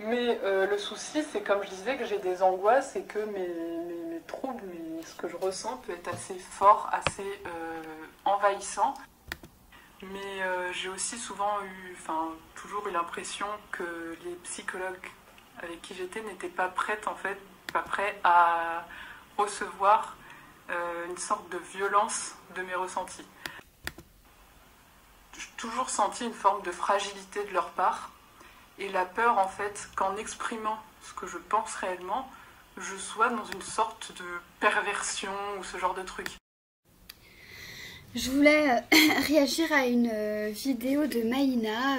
Mais le souci, c'est comme je disais, que j'ai des angoisses et que mes troubles, ce que je ressens peut être assez fort, assez envahissant. Mais j'ai aussi souvent eu, toujours eu l'impression que les psychologues avec qui j'étais n'étaient pas prêtes, en fait, pas prêts à recevoir une sorte de violence de mes ressentis. J'ai toujours senti une forme de fragilité de leur part et la peur, en fait, qu'en exprimant ce que je pense réellement, je sois dans une sorte de perversion ou ce genre de truc. Je voulais réagir à une vidéo de Maïna.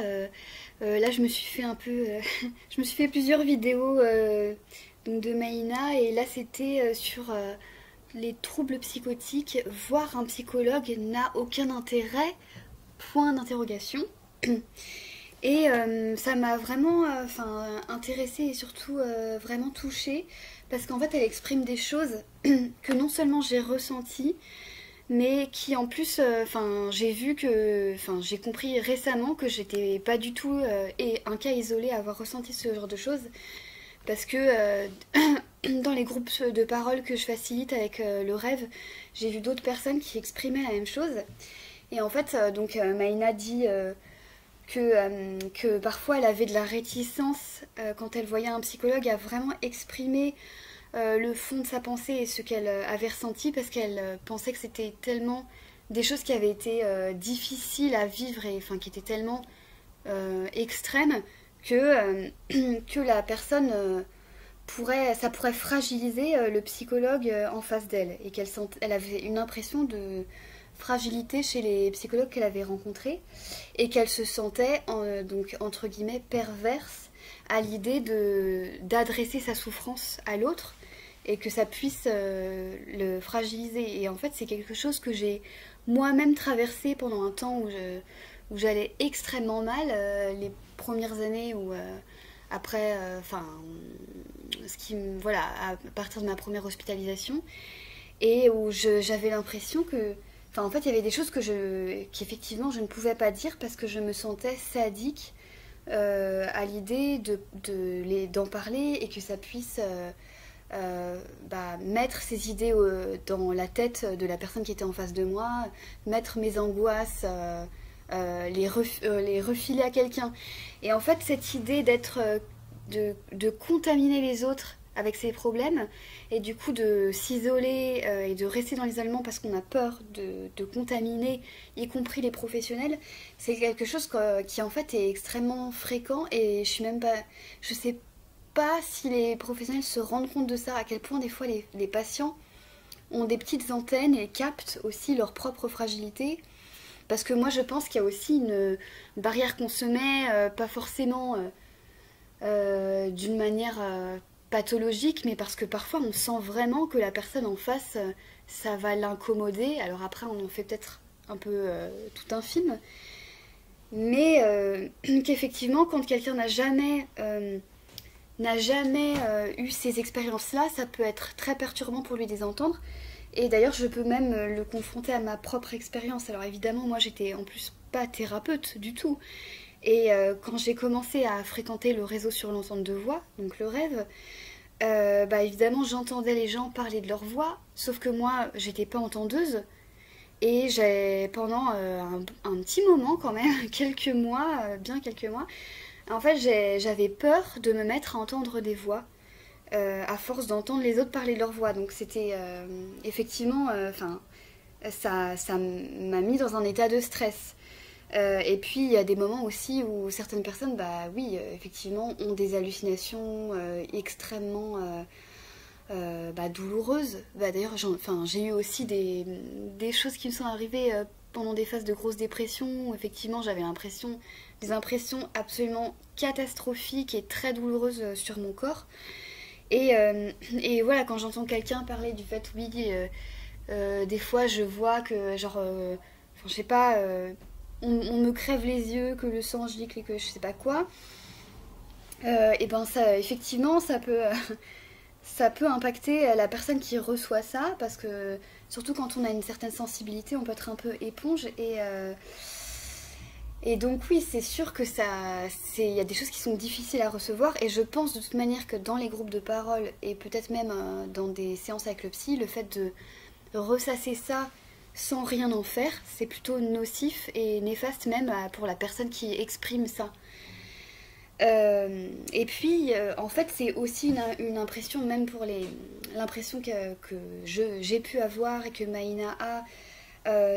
Là, je me suis fait je me suis fait plusieurs vidéos donc de Maïna, et là, c'était sur les troubles psychotiques. Voir un psychologue n'a aucun intérêt. Point d'interrogation. Et ça m'a vraiment intéressée et surtout vraiment touchée, parce qu'en fait, elle exprime des choses que non seulement j'ai ressenties, mais qui en plus, j'ai compris récemment que j'étais pas du tout un cas isolé à avoir ressenti ce genre de choses, parce que dans les groupes de parole que je facilite avec le rêve, j'ai vu d'autres personnes qui exprimaient la même chose. Et en fait, Maïna dit que parfois elle avait de la réticence quand elle voyait un psychologue à vraiment exprimer le fond de sa pensée et ce qu'elle avait ressenti, parce qu'elle pensait que c'était tellement des choses qui avaient été difficiles à vivre et qui étaient tellement extrêmes que la personne ça pourrait fragiliser le psychologue en face d'elle, et elle avait une impression de fragilité chez les psychologues qu'elle avait rencontrés, et qu'elle se sentait donc entre guillemets perverse à l'idée d'adresser sa souffrance à l'autre et que ça puisse le fragiliser. Et en fait, c'est quelque chose que j'ai moi-même traversé pendant un temps où j'allais extrêmement mal, les premières années où après, voilà, à partir de ma première hospitalisation, et où j'avais l'impression que, en fait, il y avait des choses qu'effectivement je ne pouvais pas dire parce que je me sentais sadique à l'idée d'en parler, et que ça puisse mettre ces idées dans la tête de la personne qui était en face de moi, mettre mes angoisses, les refiler à quelqu'un. Et en fait, cette idée de contaminer les autres avec ses problèmes, et du coup de s'isoler et de rester dans l'isolement parce qu'on a peur de contaminer, y compris les professionnels, c'est quelque chose qui en fait est extrêmement fréquent. Et je sais pas si les professionnels se rendent compte de ça, à quel point des fois les patients ont des petites antennes et captent aussi leur propre fragilité. Parce que moi je pense qu'il y a aussi une barrière qu'on se met, pas forcément d'une manière pathologique, mais parce que parfois on sent vraiment que la personne en face, ça va l'incommoder. Alors après, on en fait peut-être un peu tout un film, mais qu'effectivement, quand quelqu'un n'a jamais eu ces expériences-là, ça peut être très perturbant pour lui de les entendre. Et d'ailleurs, je peux même le confronter à ma propre expérience. Alors évidemment, moi j'étais en plus pas thérapeute du tout. Et quand j'ai commencé à fréquenter le réseau sur l'entente de voix, donc le rêve, évidemment j'entendais les gens parler de leur voix, sauf que moi j'étais pas entendeuse. Et pendant un petit moment quand même, bien quelques mois, en fait j'avais peur de me mettre à entendre des voix, à force d'entendre les autres parler de leur voix. Donc c'était effectivement, ça m'a mis dans un état de stress. Et puis il y a des moments aussi où certaines personnes, effectivement, ont des hallucinations extrêmement douloureuses. D'ailleurs, j'ai eu aussi des choses qui me sont arrivées pendant des phases de grosse dépression, où effectivement j'avais des impressions absolument catastrophiques et très douloureuses sur mon corps. Et voilà, quand j'entends quelqu'un parler du fait, oui, des fois je vois que, je sais pas, on me crève les yeux, que le sang gicle et que je sais pas quoi, et ça, effectivement, ça peut impacter la personne qui reçoit ça, parce que surtout quand on a une certaine sensibilité, on peut être un peu éponge, Et donc oui, c'est sûr que il y a des choses qui sont difficiles à recevoir et je pense de toute manière que dans les groupes de parole et peut-être même dans des séances avec le psy, le fait de ressasser ça sans rien en faire, c'est plutôt nocif et néfaste même pour la personne qui exprime ça. Et puis, en fait, c'est aussi une impression, même pour l'impression que j'ai pu avoir et que Maïna a,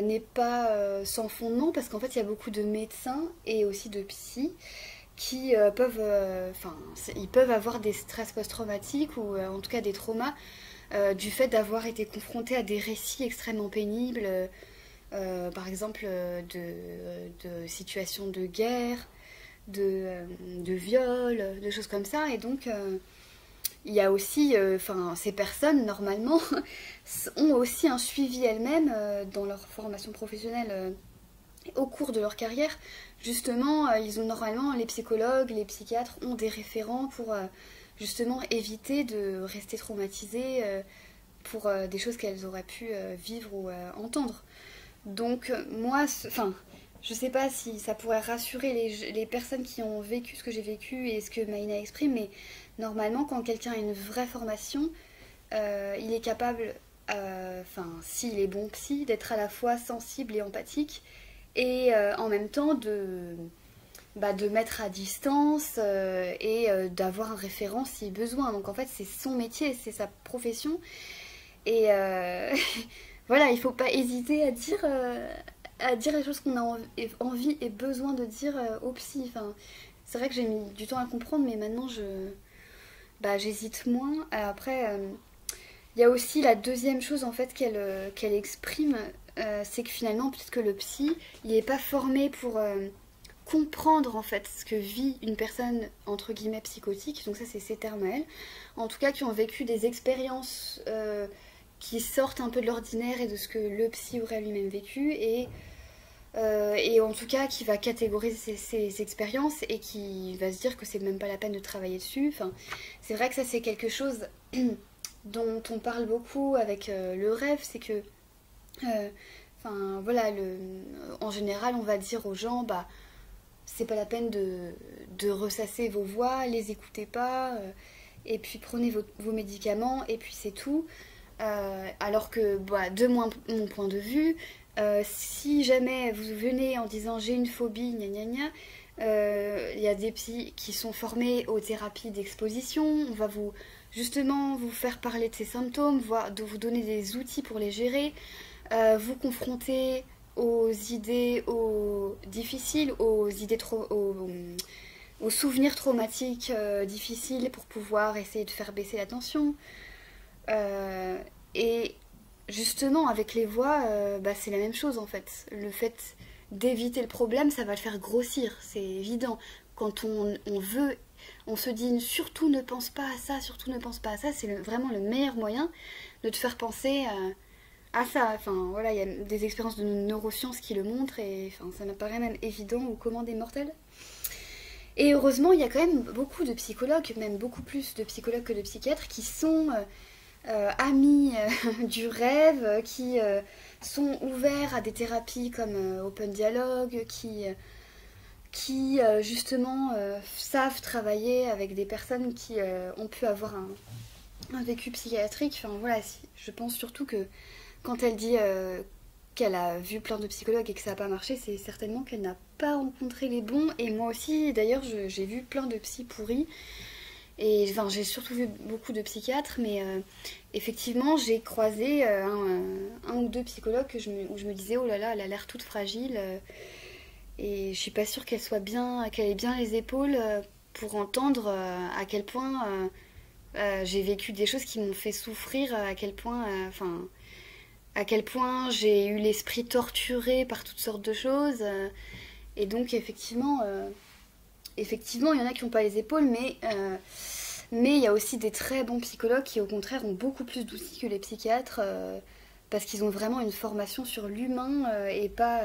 n'est pas sans fondement, parce qu'en fait, il y a beaucoup de médecins et aussi de psy qui ils peuvent avoir des stress post-traumatiques ou en tout cas des traumas du fait d'avoir été confrontés à des récits extrêmement pénibles, par exemple de situations de guerre, de viol, de choses comme ça. Et donc, il y a aussi, ces personnes, normalement, ont aussi un suivi elles-mêmes dans leur formation professionnelle au cours de leur carrière. Justement, ils ont normalement, les psychologues, les psychiatres ont des référents pour justement éviter de rester traumatisées pour des choses qu'elles auraient pu vivre ou entendre. Donc, moi, je sais pas si ça pourrait rassurer les personnes qui ont vécu ce que j'ai vécu et ce que Maïna exprime, mais normalement, quand quelqu'un a une vraie formation, il est capable, s'il est bon psy, d'être à la fois sensible et empathique, et en même temps de mettre à distance et d'avoir un référent si besoin. Donc en fait, c'est son métier, c'est sa profession. Et voilà, il faut pas hésiter à dire les choses qu'on a envie et besoin de dire au psy. Enfin, c'est vrai que j'ai mis du temps à comprendre, mais maintenant j'hésite moins. Après, il y a aussi la deuxième chose en fait qu'elle exprime, c'est que finalement peut-être que le psy, il n'est pas formé pour comprendre en fait ce que vit une personne entre guillemets psychotique. Donc ça c'est ses termes à elle. En tout cas qui ont vécu des expériences qui sortent un peu de l'ordinaire et de ce que le psy aurait lui-même vécu et en tout cas qui va catégoriser ses expériences et qui va se dire que c'est même pas la peine de travailler dessus. Enfin, c'est vrai que ça c'est quelque chose dont on parle beaucoup avec le rêve, c'est que en général on va dire aux gens c'est pas la peine de ressasser vos voix, les écoutez pas, et puis prenez vos médicaments et puis c'est tout. Alors que de mon point de vue, si jamais vous venez en disant j'ai une phobie, gna gna gna, il y a des psys qui sont formés aux thérapies d'exposition, on va justement vous faire parler de ces symptômes, de vous donner des outils pour les gérer, vous confronter aux idées difficiles, aux souvenirs traumatiques difficiles pour pouvoir essayer de faire baisser la tension. Et justement, avec les voix, c'est la même chose en fait. Le fait d'éviter le problème, ça va le faire grossir, c'est évident. Quand on veut, on se dit surtout ne pense pas à ça, surtout ne pense pas à ça, c'est vraiment le meilleur moyen de te faire penser à ça. Enfin voilà, il y a des expériences de neurosciences qui le montrent et ça m'apparaît même évident au commun des mortels. Et heureusement, il y a quand même beaucoup de psychologues, même beaucoup plus de psychologues que de psychiatres, qui sont amis du rêve, qui sont ouverts à des thérapies comme Open Dialogue, qui justement savent travailler avec des personnes qui ont pu avoir un vécu psychiatrique. Enfin voilà, je pense surtout que quand elle dit qu'elle a vu plein de psychologues et que ça n'a pas marché, c'est certainement qu'elle n'a pas rencontré les bons. Et moi aussi, d'ailleurs, j'ai vu plein de psys pourris. Et j'ai surtout vu beaucoup de psychiatres, mais effectivement, j'ai croisé un ou deux psychologues où je me disais, oh là là, elle a l'air toute fragile. Et je suis pas sûre qu'elle ait bien les épaules pour entendre à quel point j'ai vécu des choses qui m'ont fait souffrir, à quel point j'ai eu l'esprit torturé par toutes sortes de choses. Et donc, effectivement, il y en a qui n'ont pas les épaules, mais il y a aussi des très bons psychologues qui, au contraire, ont beaucoup plus d'outils que les psychiatres parce qu'ils ont vraiment une formation sur l'humain et pas...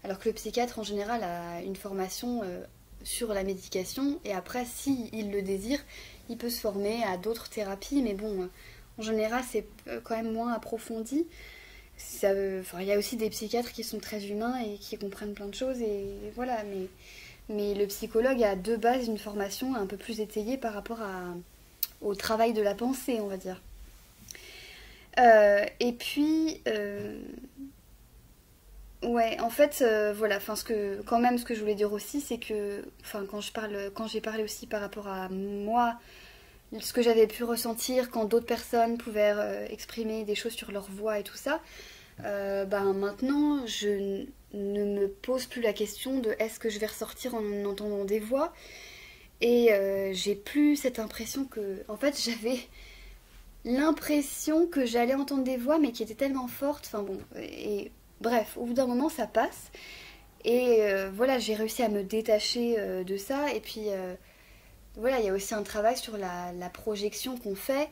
alors que le psychiatre, en général, a une formation sur la médication et après, s'il le désire, il peut se former à d'autres thérapies, mais bon, en général, c'est quand même moins approfondi. il y a aussi des psychiatres qui sont très humains et qui comprennent plein de choses, et voilà, mais le psychologue a de base une formation un peu plus étayée par rapport au travail de la pensée, on va dire. Et puis, ouais, en fait, voilà, enfin, ce que je voulais dire aussi, c'est que, enfin, quand j'ai parlé aussi par rapport à moi, ce que j'avais pu ressentir quand d'autres personnes pouvaient exprimer des choses sur leur voix et tout ça, ben maintenant, ne me pose plus la question de est-ce que je vais ressortir en entendant des voix, et j'ai plus cette impression que, en fait, j'avais l'impression que j'allais entendre des voix, mais qui étaient tellement fortes, enfin bon, et bref, au bout d'un moment, ça passe. Et voilà, j'ai réussi à me détacher de ça. Et puis voilà, il y a aussi un travail sur la projection qu'on fait,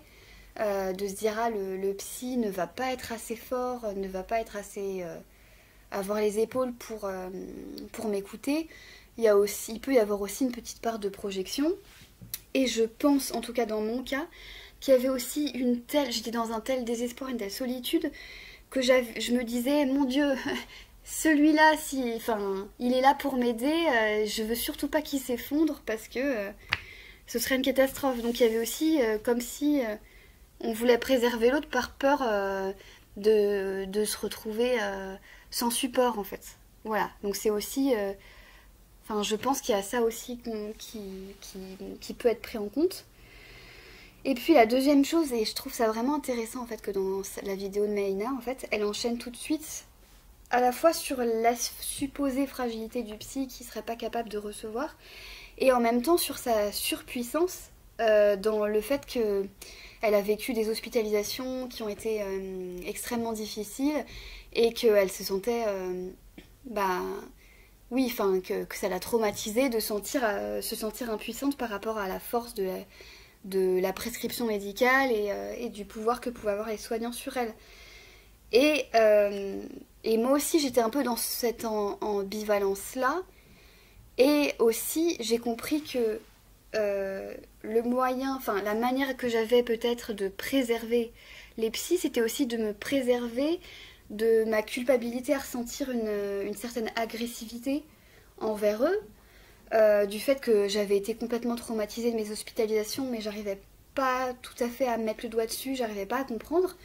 de se dire, ah, le psy ne va pas être assez fort, ne va pas être assez avoir les épaules pour m'écouter. Il peut y avoir aussi une petite part de projection. Et je pense, en tout cas dans mon cas, qu'il y avait aussi j'étais dans un tel désespoir, une telle solitude, que je me disais, mon Dieu, celui-là, enfin, il est là pour m'aider, je veux surtout pas qu'il s'effondre parce que ce serait une catastrophe. Donc il y avait aussi comme si on voulait préserver l'autre par peur de se retrouver sans support, en fait. Voilà, donc c'est aussi... Enfin, je pense qu'il y a ça aussi qui peut être pris en compte. Et puis la deuxième chose, et je trouve ça vraiment intéressant en fait que dans la vidéo de Meina, en fait, elle enchaîne tout de suite à la fois sur la supposée fragilité du psy qui serait pas capable de recevoir, et en même temps sur sa surpuissance dans le fait que elle a vécu des hospitalisations qui ont été extrêmement difficiles et qu'elle se sentait bah oui, enfin que ça l'a traumatisée de se sentir impuissante par rapport à la force de la prescription médicale et du pouvoir que pouvaient avoir les soignants sur elle. Et moi aussi, j'étais un peu dans cette ambivalence-là. Et aussi, j'ai compris que le moyen, enfin la manière que j'avais peut-être de préserver les psys, c'était aussi de me préserver de ma culpabilité à ressentir une certaine agressivité envers eux, du fait que j'avais été complètement traumatisée de mes hospitalisations, mais j'arrivais pas tout à fait à mettre le doigt dessus, j'arrivais pas à comprendre.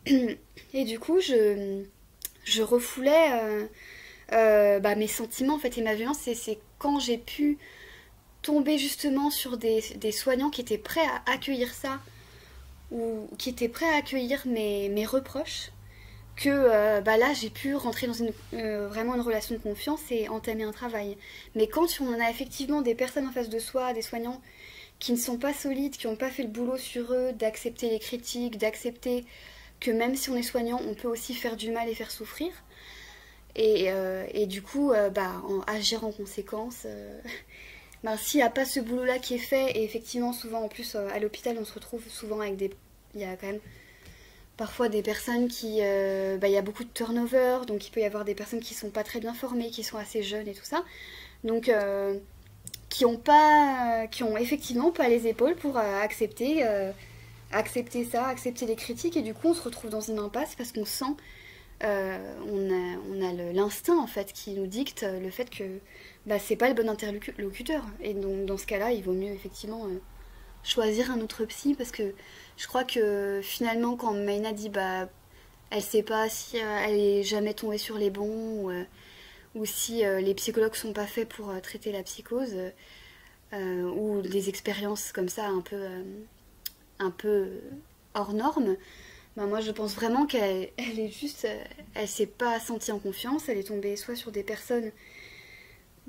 Et du coup, je refoulais mes sentiments en fait et ma violence. C'est quand j'ai pu tomber justement sur des soignants qui étaient prêts à accueillir ça, ou qui étaient prêts à accueillir mes reproches, que là j'ai pu rentrer dans vraiment une relation de confiance et entamer un travail. Mais quand on a effectivement des personnes en face de soi, des soignants qui ne sont pas solides, qui n'ont pas fait le boulot sur eux, d'accepter les critiques, d'accepter que même si on est soignant, on peut aussi faire du mal et faire souffrir, et du coup agir en conséquence. S'il n'y a pas ce boulot là qui est fait, et effectivement souvent en plus à l'hôpital on se retrouve souvent avec il y a quand même parfois des personnes il y a beaucoup de turnover, donc il peut y avoir des personnes qui sont pas très bien formées, qui sont assez jeunes et tout ça, donc qui ont effectivement pas les épaules pour accepter ça, accepter les critiques, et du coup on se retrouve dans une impasse parce qu'on sent, on a l'instinct en fait qui nous dicte le fait que c'est pas le bon interlocuteur, et donc dans ce cas-là il vaut mieux effectivement choisir un autre psy, parce que je crois que finalement quand Meina dit elle sait pas si elle est jamais tombée sur les bons, ou si les psychologues sont pas faits pour traiter la psychose, ou des expériences comme ça un peu hors norme, moi je pense vraiment qu'elle est juste, elle s'est pas sentie en confiance, elle est tombée soit sur des personnes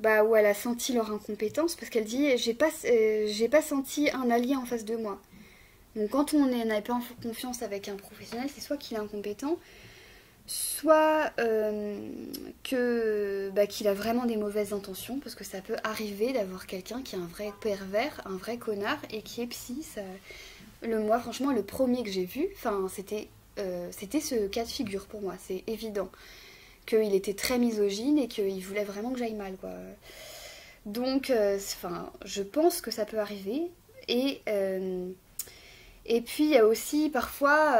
où elle a senti leur incompétence, parce qu'elle dit j'ai pas senti un allié en face de moi. Donc quand on n'a pas en confiance avec un professionnel, c'est soit qu'il est incompétent, soit qu'il a vraiment des mauvaises intentions, parce que ça peut arriver d'avoir quelqu'un qui est un vrai pervers, un vrai connard, et qui est psy. Moi franchement le premier que j'ai vu, c'était ce cas de figure pour moi, c'est évident qu'il était très misogyne et qu'il voulait vraiment que j'aille mal, quoi. Donc je pense que ça peut arriver, et puis il y a aussi parfois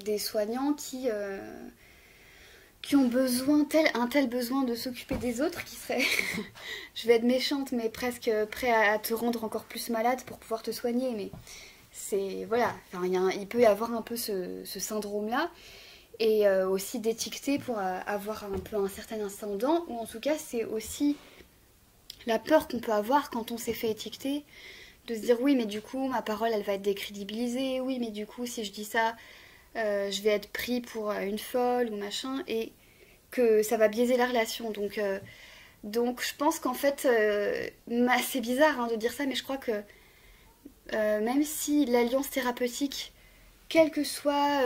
des soignants qui ont besoin, un tel besoin de s'occuper des autres qui serait, je vais être méchante, mais presque prêt à te rendre encore plus malade pour pouvoir te soigner. Mais c'est, voilà, enfin, il peut y avoir un peu ce syndrome-là. Et aussi d'étiqueter pour avoir un peu un certain ascendant, ou en tout cas c'est aussi la peur qu'on peut avoir quand on s'est fait étiqueter, de se dire oui mais du coup ma parole elle va être décrédibilisée, oui mais du coup si je dis ça je vais être pris pour une folle ou machin, et que ça va biaiser la relation. Donc je pense qu'en fait, c'est bizarre hein, de dire ça, mais je crois que même si l'alliance thérapeutique, quelle que soit,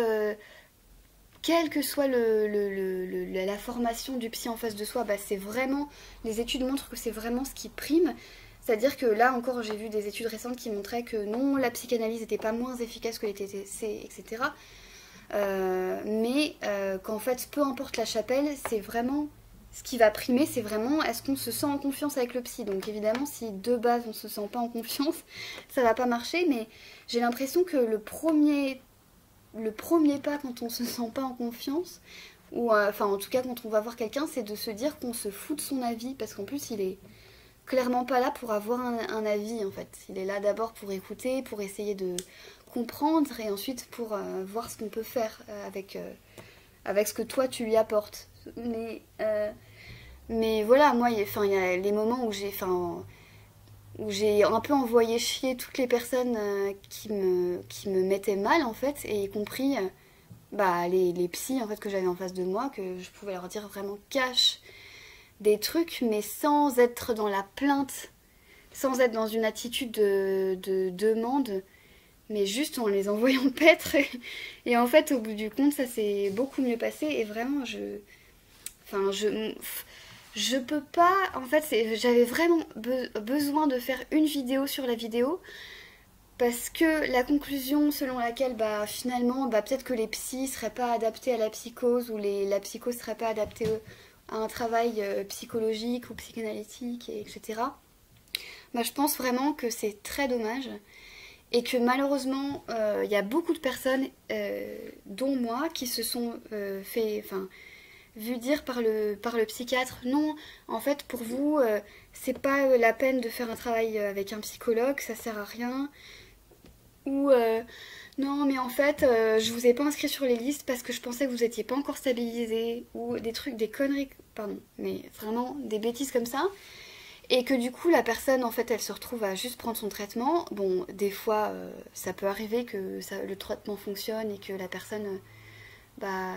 la formation du psy en face de soi, bah, c'est vraiment, les études montrent que c'est vraiment ce qui prime. C'est-à-dire que là encore, j'ai vu des études récentes qui montraient que non, la psychanalyse n'était pas moins efficace que les TCC, etc. Mais qu'en fait, peu importe la chapelle, c'est vraiment ce qui va primer, c'est vraiment est-ce qu'on se sent en confiance avec le psy. Donc évidemment, si de base on se sent pas en confiance, ça va pas marcher. Mais j'ai l'impression que le premier pas quand on se sent pas en confiance, ou enfin en tout cas quand on va voir quelqu'un, c'est de se dire qu'on se fout de son avis, parce qu'en plus il est clairement pas là pour avoir un avis en fait. Il est là d'abord pour écouter, pour essayer de comprendre, et ensuite pour voir ce qu'on peut faire avec ce que toi tu lui apportes. Mais voilà, moi, il y a les moments où j'ai un peu envoyé chier toutes les personnes qui me mettaient mal en fait, et y compris bah, les psys en fait que j'avais en face de moi, que je pouvais leur dire vraiment cash des trucs, mais sans être dans la plainte, sans être dans une attitude de demande, mais juste en les envoyant paître. Et en fait, au bout du compte, ça s'est beaucoup mieux passé. Et vraiment, je peux pas... En fait, j'avais vraiment besoin de faire une vidéo sur la vidéo, parce que la conclusion selon laquelle, bah, finalement, bah, peut-être que les psys seraient pas adaptés à la psychose, ou la psychose serait pas adaptée à un travail psychologique ou psychanalytique, etc. Bah, je pense vraiment que c'est très dommage. Et que malheureusement, y a beaucoup de personnes, dont moi, qui se sont vu dire par le psychiatre, non, en fait, pour vous, c'est pas la peine de faire un travail avec un psychologue, ça sert à rien. Ou non, mais en fait, je vous ai pas inscrit sur les listes parce que je pensais que vous étiez pas encore stabilisé. Ou des trucs, des conneries, pardon, mais vraiment des bêtises comme ça. Et que du coup, la personne, en fait, elle se retrouve à juste prendre son traitement. Bon, des fois, ça peut arriver que le traitement fonctionne et que la personne, bah,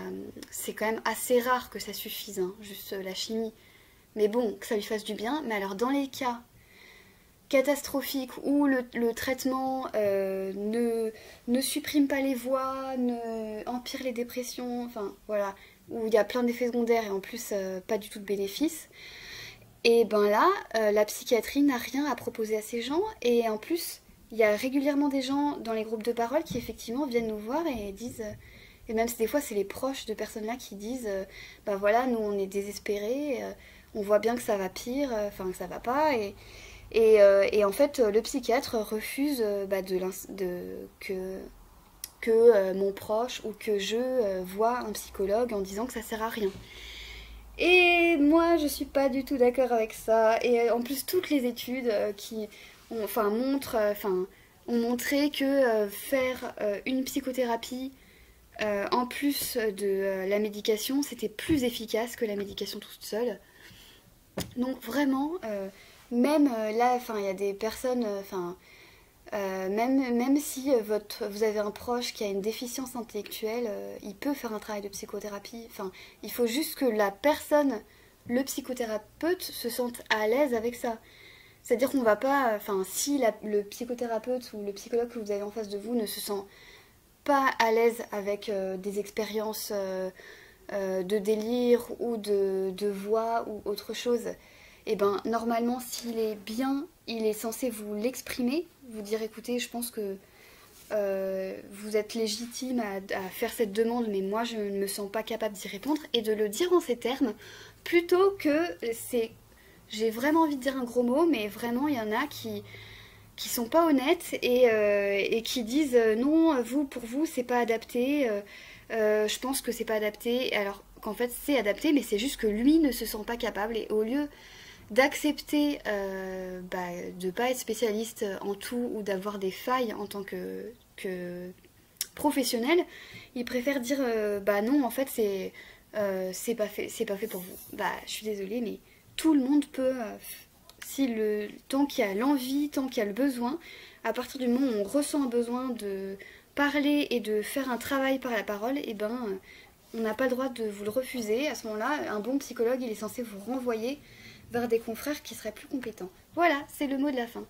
c'est quand même assez rare que ça suffise, hein, juste la chimie. Mais bon, que ça lui fasse du bien. Mais alors, dans les cas catastrophiques où le traitement ne supprime pas les voix, ne empire les dépressions, enfin, voilà, où il y a plein d'effets secondaires et en plus, pas du tout de bénéfices, et ben là, la psychiatrie n'a rien à proposer à ces gens. Et en plus, il y a régulièrement des gens dans les groupes de parole qui effectivement viennent nous voir et disent, et même des fois c'est les proches de personnes là qui disent, bah voilà, nous on est désespérés, on voit bien que ça va pire, enfin que ça va pas. Et en fait, le psychiatre refuse que mon proche ou que je voie un psychologue en disant que ça sert à rien. Et moi, je suis pas du tout d'accord avec ça. Et en plus, toutes les études ont montré que faire une psychothérapie en plus de la médication, c'était plus efficace que la médication toute seule. Donc vraiment, même là, il y a des personnes, même si vous avez un proche qui a une déficience intellectuelle, il peut faire un travail de psychothérapie. Enfin, il faut juste que la personne, le psychothérapeute, se sente à l'aise avec ça. C'est-à-dire qu'on va pas... Enfin, si le psychothérapeute ou le psychologue que vous avez en face de vous ne se sent pas à l'aise avec des expériences de délire ou de voix ou autre chose, et ben normalement, s'il est bien, il est censé vous l'exprimer, vous dire écoutez, je pense que vous êtes légitime à faire cette demande, mais moi je ne me sens pas capable d'y répondre, et de le dire en ces termes, plutôt que j'ai vraiment envie de dire un gros mot, mais vraiment il y en a qui sont pas honnêtes et qui disent non, pour vous c'est pas adapté, je pense que c'est pas adapté, alors qu'en fait c'est adapté, mais c'est juste que lui ne se sent pas capable, et au lieu d'accepter de pas être spécialiste en tout ou d'avoir des failles en tant que professionnel, il préfère dire bah non en fait c'est pas fait pour vous. Bah je suis désolée mais tout le monde peut si le tant qu'il y a l'envie, tant qu'il y a le besoin, à partir du moment où on ressent un besoin de parler et de faire un travail par la parole, et on n'a pas le droit de vous le refuser. À ce moment-là, un bon psychologue, il est censé vous renvoyer vers des confrères qui seraient plus compétents. Voilà, c'est le mot de la fin.